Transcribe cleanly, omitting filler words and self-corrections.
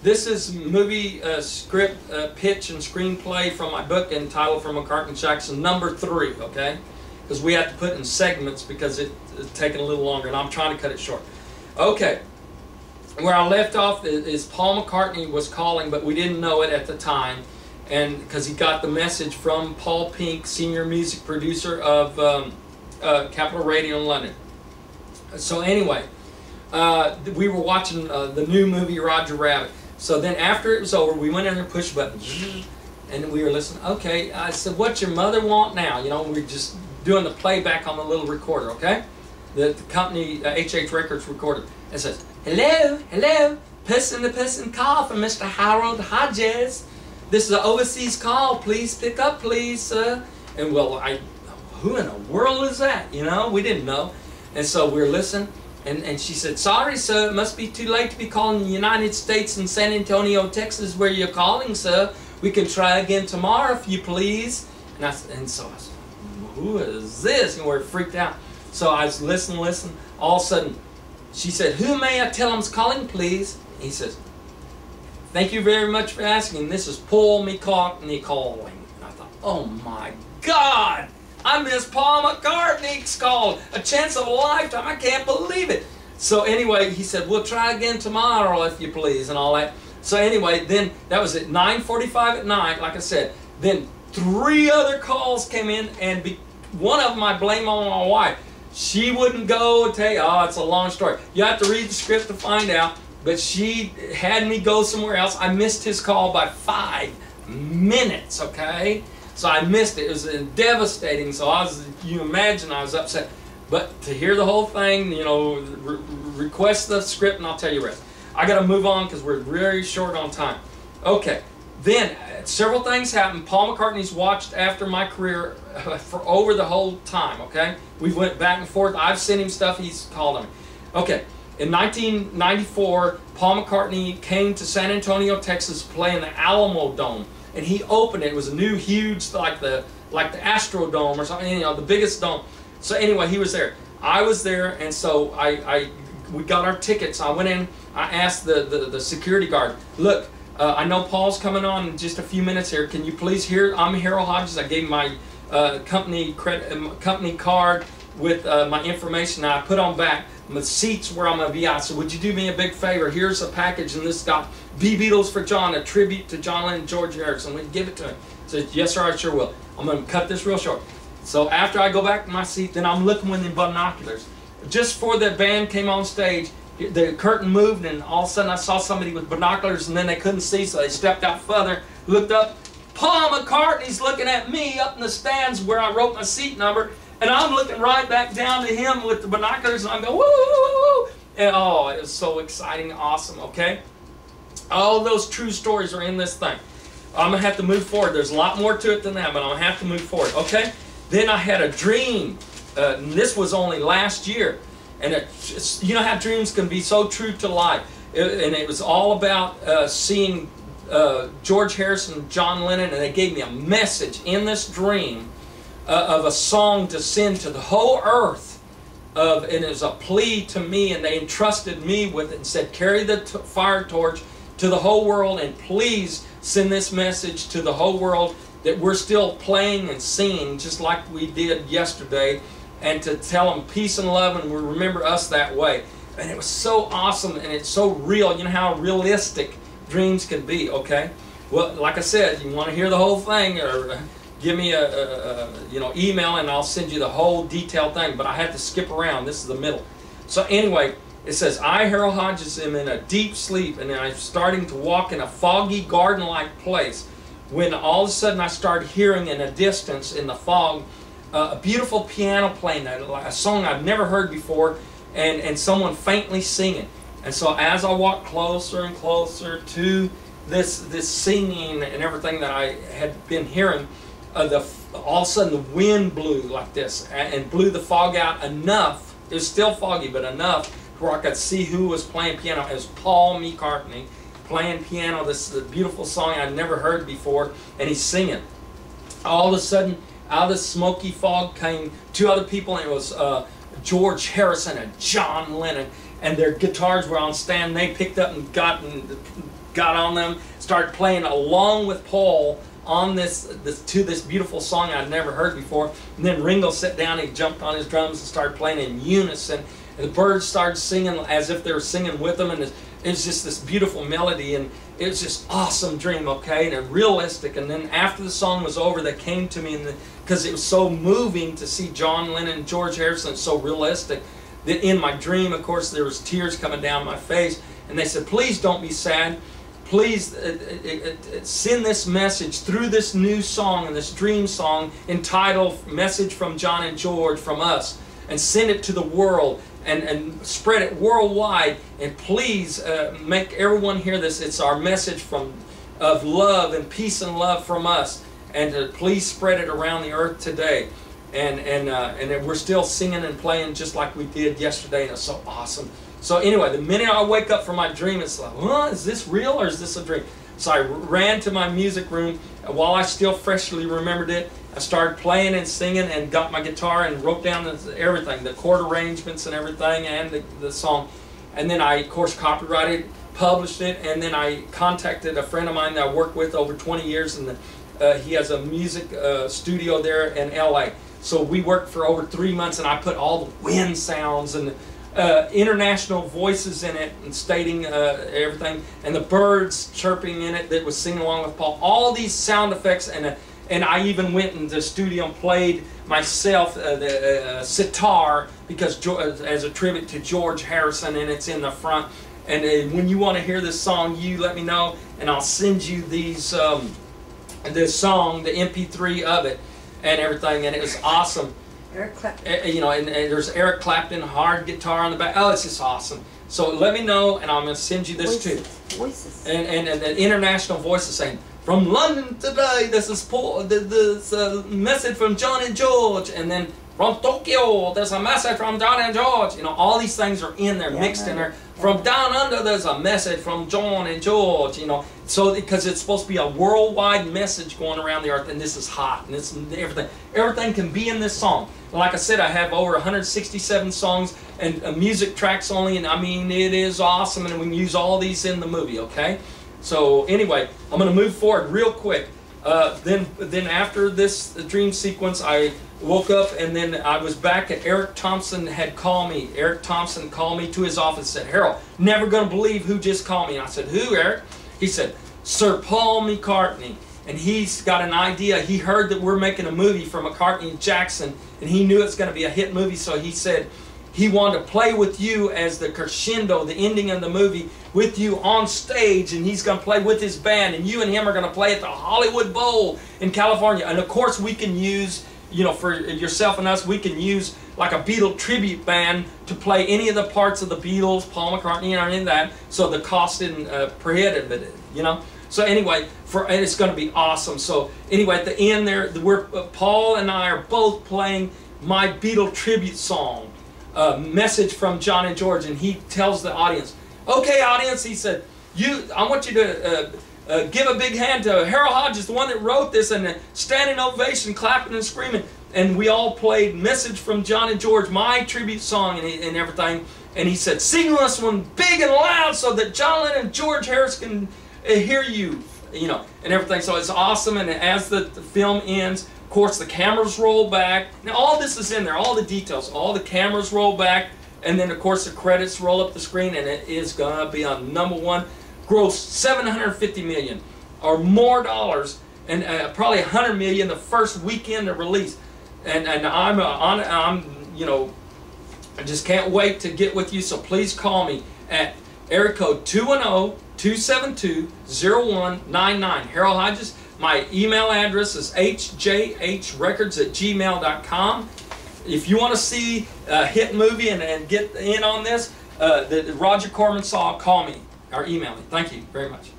This is movie script, pitch, and screenplay from my book entitled From McCartney Jackson, number 3, okay? Because we have to put in segments because it's taking a little longer, and I'm trying to cut it short. Okay, where I left off is Paul McCartney was calling, but we didn't know it at the time, and because he got the message from Paul Pink, senior music producer of Capital Radio in London. So anyway, we were watching the new movie Roger Rabbit. So then after it was over, we went in there and pushed the button, and we were listening. Okay, I said, "What's your mother want now?" You know, we're just doing the playback on the little recorder, okay? The company, HH Records recorded. It says, "Hello, hello, person call from Mr. Harold Hodges. This is an overseas call. Please pick up, please, sir." And well, who in the world is that? You know, we didn't know. And so we're listening, and she said, "Sorry, sir, it must be too late to be calling the United States in San Antonio, Texas, where you're calling, sir. We can try again tomorrow, if you please." And so I said, "Who is this?" And we're freaked out. So I was listening. All of a sudden, she said, "Who may I tell him's calling, please?" He says, "Thank you very much for asking. This is Paul McCartney calling." And I thought, oh my God, I missed Paul McCartney's call. A chance of a lifetime. I can't believe it. So anyway, he said, "We'll try again tomorrow, if you please," and all that. So anyway, then that was at 9:45 at night, like I said. Then 3 other calls came in, and one of them I blame on my wife. She wouldn't go and tell you, oh, it's a long story. You have to read the script to find out, but she had me go somewhere else. I missed his call by 5 minutes, okay? So I missed it. It was devastating. So you imagine I was upset. But to hear the whole thing, you know, request the script and I'll tell you the rest. I got to move on because we're very short on time. Okay. Then several things happened. Paul McCartney's watched after my career for over the whole time, okay? We went back and forth. I've sent him stuff. He's called on me. Okay. In 1994, Paul McCartney came to San Antonio, Texas, to play in the Alamo Dome. And he opened it. It was a new, huge, like the Astrodome or something, you know, the biggest dome. So anyway, he was there. I was there, and so we got our tickets. I went in. I asked the security guard, "Look, I know Paul's coming on in just a few minutes here. Can you please hear? I'm Harold Hodges." I gave him my company card with my information. I put on back the seats where I'm going to be at. So would you do me a big favor? Here's a package, and this got B Beatles for John, a tribute to John Lennon and George Harrison. Would you give it to him? I said, "Yes, sir, I sure will." I'm going to cut this real short. So after I go back to my seat, then I'm looking with the binoculars. Just before the band came on stage, the curtain moved, and all of a sudden I saw somebody with binoculars, and then they couldn't see, so they stepped out further, looked up. Paul McCartney's looking at me up in the stands where I wrote my seat number, and I'm looking right back down to him with the binoculars, and I'm going, "Woo, woo, woo, woo." And oh, it was so exciting, awesome, okay? All those true stories are in this thing. I'm going to have to move forward. There's a lot more to it than that, but I'm going to have to move forward, okay? Then I had a dream. And this was only last year. And you know how dreams can be so true to life. And it was all about seeing George Harrison and John Lennon, and they gave me a message in this dream of a song to send to the whole earth. And it was a plea to me, and they entrusted me with it and said, "Carry the fire torch to the whole world, and please send this message to the whole world that we're still playing and singing just like we did yesterday, and to tell them peace and love, and we remember us that way." And it was so awesome, and it's so real. You know how realistic dreams can be, okay? Well, like I said, you want to hear the whole thing, or give me a email, and I'll send you the whole detailed thing, but I have to skip around. This is the middle. So anyway, it says, "I, Harold Hodges, am in a deep sleep, and I'm starting to walk in a foggy garden-like place, when all of a sudden I started hearing in the distance, in the fog, a beautiful piano playing, a song I've never heard before, and someone faintly singing." And so as I walked closer and closer to this singing and everything that I had been hearing, all of a sudden the wind blew like this and blew the fog out enough. It was still foggy, but enough where I could see who was playing piano. It was Paul McCartney playing piano, this beautiful song I'd never heard before, and he's singing. All of a sudden, out of the smoky fog came 2 other people, and it was George Harrison and John Lennon, and their guitars were on stand. They picked up and got and got on them, started playing along with Paul on this beautiful song I'd never heard before. And then Ringo sat down, he jumped on his drums and started playing in unison. And the birds started singing as if they were singing with them, and it was just this beautiful melody, and it was just awesome dream, okay, and realistic. And then after the song was over, they came to me, because it was so moving to see John Lennon and George Harrison, so realistic, that in my dream, of course, there was tears coming down my face, and they said, please don't be sad. Please send this message through this new song and this dream song entitled Message from John and George from Us, and send it to the world and spread it worldwide. And please make everyone hear this. It's our message of love and peace and love from us, and please spread it around the earth today. And we're still singing and playing just like we did yesterday, and it's so awesome. So anyway, the minute I wake up from my dream, it's like, is this real or is this a dream? So I ran to my music room, and while I still freshly remembered it, I started playing and singing and got my guitar and wrote down everything, the chord arrangements and everything, and the song. And then I, of course, copyrighted, published it, and then I contacted a friend of mine that I worked with over 20 years, and he has a music studio there in LA. So we worked for over 3 months, and I put all the wind sounds and international voices in it, and stating everything, and the birds chirping in it that was singing along with Paul. All these sound effects, and I even went in the studio and played myself the sitar, because as a tribute to George Harrison, and it's in the front. And when you want to hear this song, you let me know, and I'll send you these this song, the MP3 of it, and everything. And it was awesome. Eric Clapton. You know, and there's Eric Clapton, hard guitar on the back. Oh, it's just awesome. So let me know, and I'm going to send you this too. Voices. And the international voices saying, from London today, this is Paul, this message from John and George. And then from Tokyo, there's a message from John and George. You know, all these things are in there, mixed in there. From down under, there's a message from John and George. You know, so because it's supposed to be a worldwide message going around the earth, and this is hot, and it's everything. Everything can be in this song. Like I said, I have over 167 songs and music tracks only, and I mean, it is awesome, and we can use all these in the movie, okay? So anyway, I'm going to move forward real quick. Then after this dream sequence, I woke up, and then I was back at Eric Thompson had called me. Eric Thompson called me to his office and said, Harold, never going to believe who just called me. And I said, who, Eric? He said, Sir Paul McCartney. And he's got an idea. He heard that we're making a movie for McCartney and Jackson, and he knew it's going to be a hit movie, so he said he wanted to play with you as the crescendo, the ending of the movie, with you on stage, and he's going to play with his band, and you and him are going to play at the Hollywood Bowl in California. And of course we can use, you know, for yourself and us, we can use like a Beatle tribute band to play any of the parts of the Beatles, Paul McCartney, and any of that, so the cost isn't prohibitive, you know. So anyway, and it's going to be awesome. So anyway, at the end there, Paul and I are both playing my Beatle tribute song, Message from John and George, and he tells the audience, okay, audience, he said, I want you to give a big hand to Harold Hodges, the one that wrote this, and a standing ovation, clapping and screaming. And we all played Message from John and George, my tribute song, and everything. And he said, sing us one big and loud so that John Lennon and George Harrison can hear you, you know, and everything. So it's awesome. And as the film ends, of course, the cameras roll back. Now, all this is in there, all the details. All the cameras roll back, and then, of course, the credits roll up the screen, and it is going to be a #1. Gross $750 million or more dollars, and probably $100 million the first weekend of release. And I'm you know, I just can't wait to get with you. So please call me at area code 210-272-0199. Harold Hodges. My email address is hjhrecords@gmail.com. If you want to see a hit movie and get in on this, the Roger Corman saw, call me or email me. Thank you very much.